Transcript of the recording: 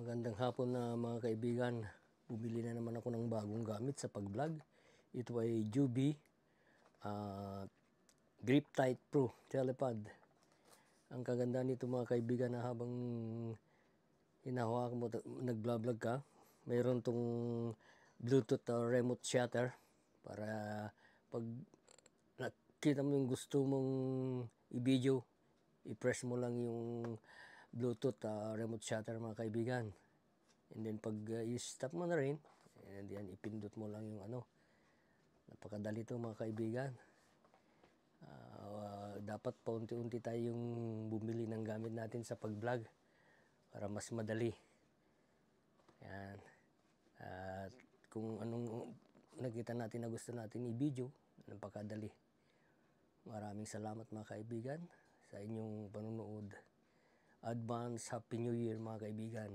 Magandang hapon na mga kaibigan. Bumili na naman ako ng bagong gamit sa pag-vlog. Ito ay Joby Grip Tight Pro Telepad. Ang kaganda nito mga kaibigan na habang hinahawakan mo, nag-vlog ka, mayroon tong Bluetooth remote shutter para pag nakita mo yung gusto mong i-video, i-press mo lang yung Bluetooth remote shutter mga kaibigan. And then pag i-stop mo na rin, and then ipindot mo lang yung ano. Napakadali ito mga kaibigan. Dapat paunti-unti tayong bumili ng gamit natin sa pag-vlog para mas madali. Yan. At kung anong nakita natin na gusto natin i-video, napakadali. Maraming salamat mga kaibigan sa inyong panunood. Advance Happy New Year mga kaibigan.